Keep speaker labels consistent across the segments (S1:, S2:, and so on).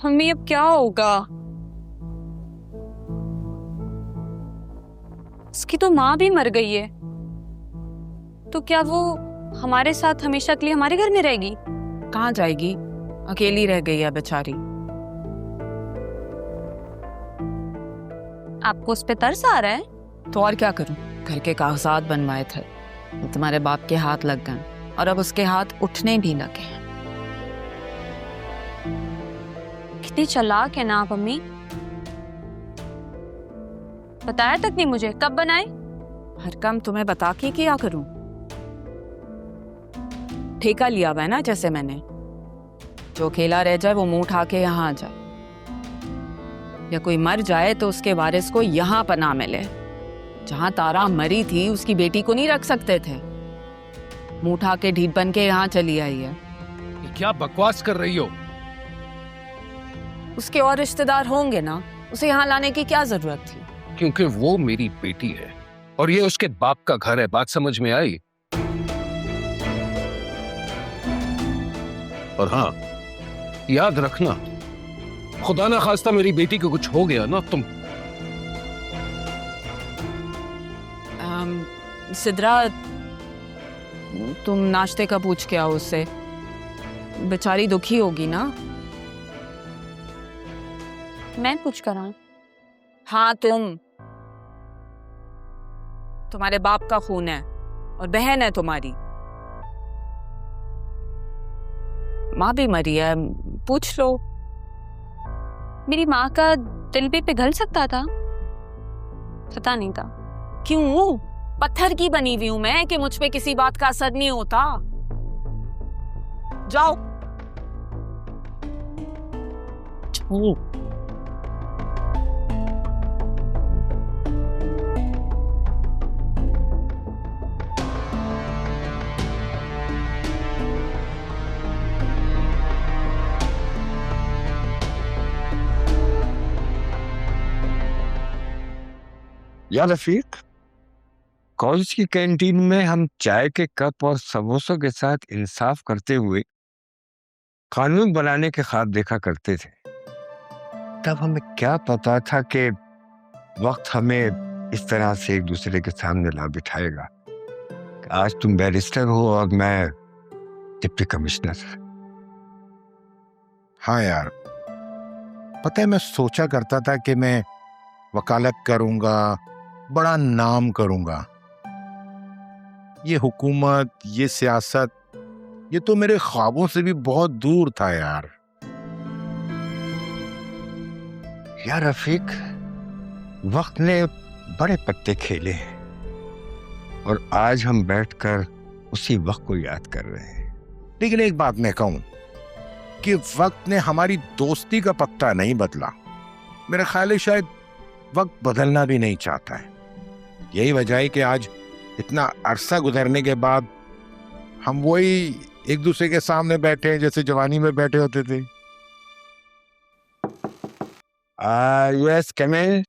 S1: Mummy अब क्या होगा? उसकी तो माँ भी मर गई है, तो क्या वो हमारे साथ हमेशा के लिए हमारे घर में रहेगी?
S2: कहाँ जाएगी? अकेली रह गई है बेचारी।
S1: आपको उस पे तरस आ रहा है?
S2: तो और क्या करूं? घर के कागजात बनवाए थे, वो तुम्हारे बाप के हाथ लग गए और अब उसके हाथ उठने भी लगे हैं।
S1: कितनी चालाक है ना आप मम्मी। बताया तक नहीं मुझे, कब बनाए?
S2: हर काम तुम्हें बता के क्या करूं? ठेका लिया हुआ है ना, जैसे मैंने। जो अकेला रह जाए वो मुंह उठा के यहाँ आ जाए, या कोई मर जाए तो उसके वारिस को यहाँ पनाह मिले। जहां तारा मरी थी उसकी बेटी को नहीं रख सकते थे, मुंह उठा के ढीठ बन के यहाँ चली आई है।
S3: ये क्या बकवास कर रही हो?
S2: उसके और रिश्तेदार होंगे ना, उसे यहाँ लाने की क्या जरूरत थी?
S3: क्योंकि वो मेरी बेटी है और ये उसके बाप का घर है। बात समझ में आई? और हाँ, याद रखना, खुदा ना खास्ता मेरी बेटी को कुछ हो गया ना,
S2: सिद्रा, तुम नाश्ते का पूछ के आओ उससे, बेचारी दुखी होगी ना।
S1: मैं पूछ कर आऊं?
S2: हाँ, तुम्हारे बाप का खून है और बहन है तुम्हारी। माँ भी मरी है, पूछ लो।
S1: मेरी माँ का दिल भी पिघल सकता था, पता नहीं था।
S2: क्यों? पत्थर की बनी हुई हूं मैं कि मुझ पे किसी बात का असर नहीं होता। जाओ।
S4: यार रफीक, कॉलेज की कैंटीन में हम चाय के कप और समोसों के साथ इंसाफ करते हुए कानून बनाने के ख्वाब देखा करते थे। तब हमें क्या पता था कि वक्त हमें इस तरह से एक दूसरे के सामने ला बिठाएगा। आज तुम बैरिस्टर हो और मैं डिप्टी कमिश्नर।
S5: हाँ यार, पता है मैं सोचा करता था कि मैं वकालत करूंगा, बड़ा नाम करूंगा। ये हुकूमत, ये सियासत, ये तो मेरे ख्वाबों से भी बहुत दूर था यार।
S4: यार रफीक, वक्त ने बड़े पत्ते खेले हैं और आज हम बैठकर उसी वक्त को याद कर रहे हैं।
S5: लेकिन एक बात मैं कहूं कि वक्त ने हमारी दोस्ती का पत्ता नहीं बदला। मेरा ख्याल है शायद वक्त बदलना भी नहीं चाहता है। यही वजह है कि आज इतना अरसा गुजरने के बाद हम वही एक दूसरे के सामने बैठे हैं जैसे जवानी में बैठे होते थे।
S4: यस, कम इन।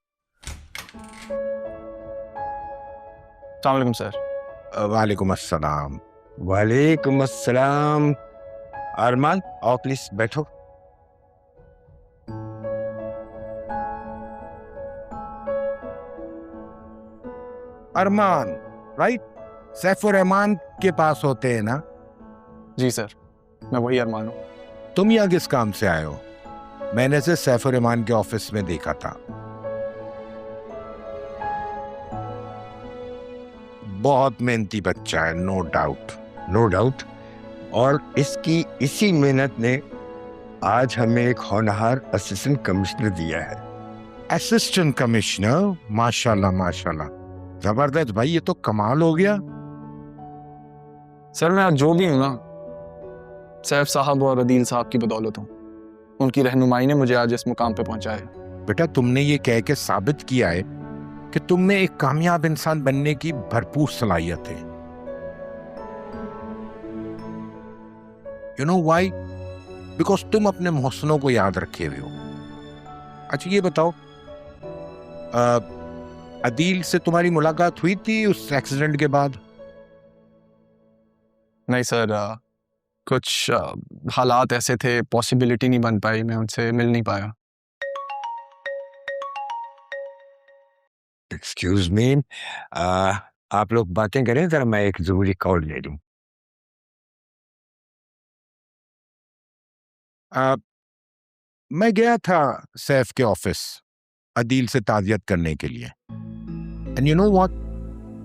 S6: अस्सलामुअलैकुम सर।
S5: वालेकुम अस्सलाम।
S4: वालेकुम अस्सलाम। अरमान, आओ प्लीज बैठो।
S5: अरमान, राइट? सैफुर रहमान के पास होते हैं ना?
S6: जी सर, मैं वही अरमान हूँ।
S5: तुम यहाँ किस काम से आए हो? मैंने से सैफुर रहमान के ऑफिस में देखा था। बहुत मेहनती बच्चा है, नो डाउट।
S4: No doubt. और इसकी इसी मेहनत ने आज हमें एक होनहार असिस्टेंट कमिश्नर दिया है।
S5: Assistant commissioner? माशाल्लाह माशाल्लाह, जबरदस्त भाई, ये तो कमाल हो गया।
S6: सर मैं आज जो भी हूँ ना, सैफ साहब और अदील साहब की बदौलत हूँ। उनकी रहनुमाई ने मुझे आज इस मुकाम पे पहुंचाया है।
S5: बेटा, तुमने ये कह के साबित किया है कि तुम में एक कामयाब इंसान बनने की भरपूर सलाहियत है। You know why? बिकॉज तुम अपने मोहसिनों को याद रखे हुए हो। अच्छा ये बताओ, अदील से तुम्हारी मुलाकात हुई थी उस एक्सीडेंट के बाद?
S6: नहीं सर, कुछ हालात ऐसे थे, पॉसिबिलिटी नहीं बन पाई, मैं उनसे मिल नहीं पाया।
S4: एक्सक्यूज मी, आप लोग बातें करें, जरा मैं एक जरूरी कॉल ले लूं।
S5: मैं गया था सैफ के ऑफिस अदील से ताजियत करने के लिए। एंड यू नो व्हाट,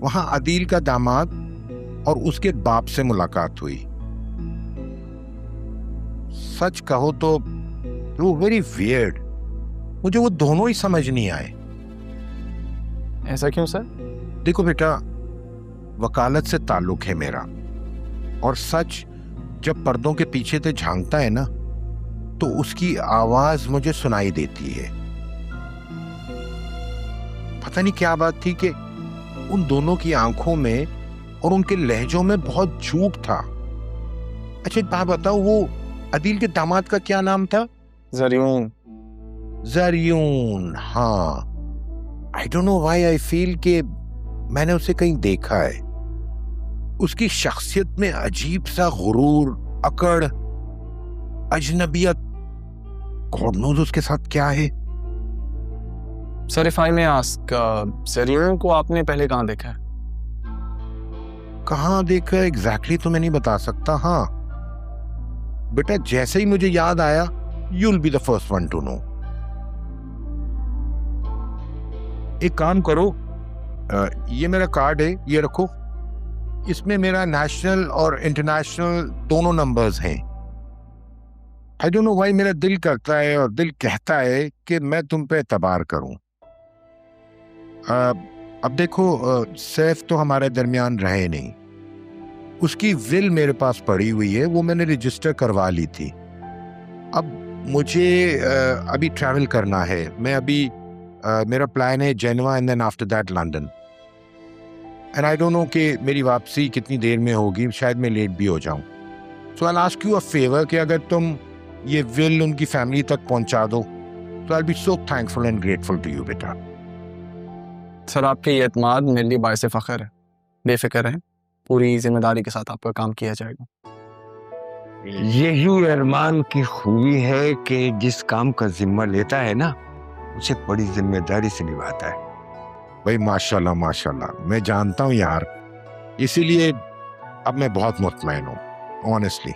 S5: वहां अदील का दामाद और उसके बाप से मुलाकात हुई। सच कहो तो वो वेरी वियर्ड, मुझे वो दोनों ही समझ नहीं आए।
S6: ऐसा क्यों सर?
S5: देखो बेटा, वकालत से ताल्लुक है मेरा, और सच जब पर्दों के पीछे से झांकता है ना, तो उसकी आवाज मुझे सुनाई देती है। पता नहीं क्या बात थी कि उन दोनों की आंखों में और उनके लहजों में बहुत झूठ था। अच्छा एक बात बताओ, वो अदील के दामाद का क्या नाम था?
S6: ज़रियून।
S5: ज़रियून, हाँ। आई don't know why I feel कि मैंने उसे कहीं देखा है। उसकी शख्सियत में अजीब सा गुरूर, अकड़, अजनबियत, गॉड नोज उसके साथ क्या है।
S6: Sir if I may ask, Zariyun को आपने पहले कहाँ देखा है?
S5: कहाँ देखा एग्जैक्टली तो मैं नहीं बता सकता। हाँ बेटा, जैसे ही मुझे याद आया, you will be the first one to know. एक काम करो, ये मेरा कार्ड है, ये रखो। इसमें मेरा नेशनल और इंटरनेशनल दोनों नंबर्स हैं। आई डोंट नो व्हाई मेरा दिल करता है और दिल कहता है कि मैं तुम पे एतबार करूं। अब देखो, सैफ तो हमारे दरमियान रहे नहीं। उसकी विल मेरे पास पड़ी हुई है, वो मैंने रजिस्टर करवा ली थी। अब मुझे अभी ट्रैवल करना है। मैं अभी मेरा प्लान है Geneva and then after that London. And I don't know कि मेरी वापसी कितनी देर में होगी, शायद मैं लेट भी हो जाऊं। So I will ask you a favour कि अगर तुम ये विल उनकी फैमिली तक पहुंचा दो, तो I will be so thankful and grateful to you बेटा।
S6: सर आपके ये एतमाद मेरे लिए बायसे फ़ख्र है। बेफिक्र रहें, पूरी जिम्मेदारी के साथ आपका काम किया जाएगा।
S4: यही अरमान की खूबी है कि जिस काम का जिम्मा लेता है ना, उसे बड़ी जिम्मेदारी से निभाता है।
S5: भाई माशाल्लाह माशाल्लाह, मैं जानता हूँ यार, इसीलिए अब मैं बहुत मुतमईन हूँ ऑनेस्टली।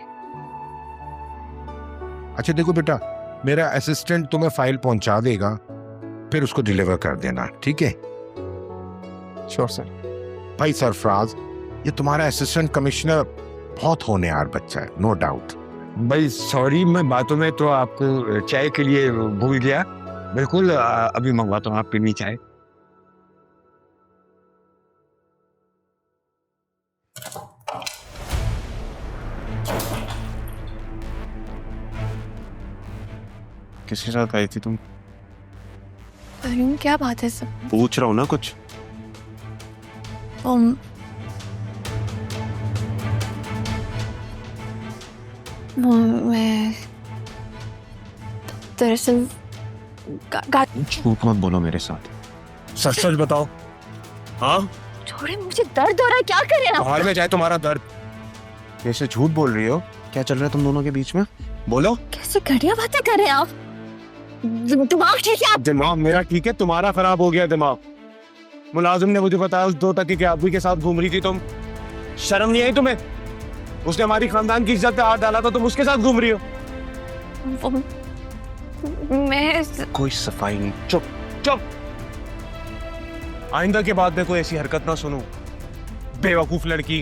S5: अच्छा देखो बेटा, मेरा असिस्टेंट तुम्हें फाइल पहुंचा देगा, फिर उसको डिलीवर कर देना, ठीक है?
S6: Sure sir.
S5: भाई सरफराज, ये तुम्हारा असिस्टेंट कमिश्नर बहुत होनहार बच्चा है, नो डाउट।
S4: भाई सॉरी, मैं बातों में तो आपको चाय के लिए भूल गया। बिल्कुल, अभी मंगवाता हूँ, आप पीनी चाय।
S7: किसके साथ आई थी तुम?
S1: अरुण क्या बात है सब?
S7: पूछ रहा हूँ ना कुछ।
S1: मैं दरअसल
S7: झूठ मत बोलो मेरे साथ, सच सच बताओ। हाँ
S1: छोड़े, मुझे दर्द हो रहा है, क्या करें आप?
S7: बाहर में जाए तुम्हारा दर्द। कैसे झूठ बोल रही हो? क्या चल रहा है तुम दोनों के बीच में? बोलो।
S1: कैसे घटिया बातें कर रहे हैं आप? दिमाग ठीक है आप?
S7: दिमाग मेरा ठीक है, तुम्हारा खराब हो गया दिमाग। मुलाजिम ने मुझे बताया उस 2 टके के आदमी के साथ घूम रही थी तुम। शर्म नहीं आई तुम्हें? उसने हमारी खानदान की इज्जत पे हाथ डाला था, तुम उसके साथ घूम रही हो।
S1: मैं
S7: कोई सफाई नहीं, चुप चुप। आइंदा के बाद में कोई ऐसी हरकत ना सुनो, बेवकूफ लड़की।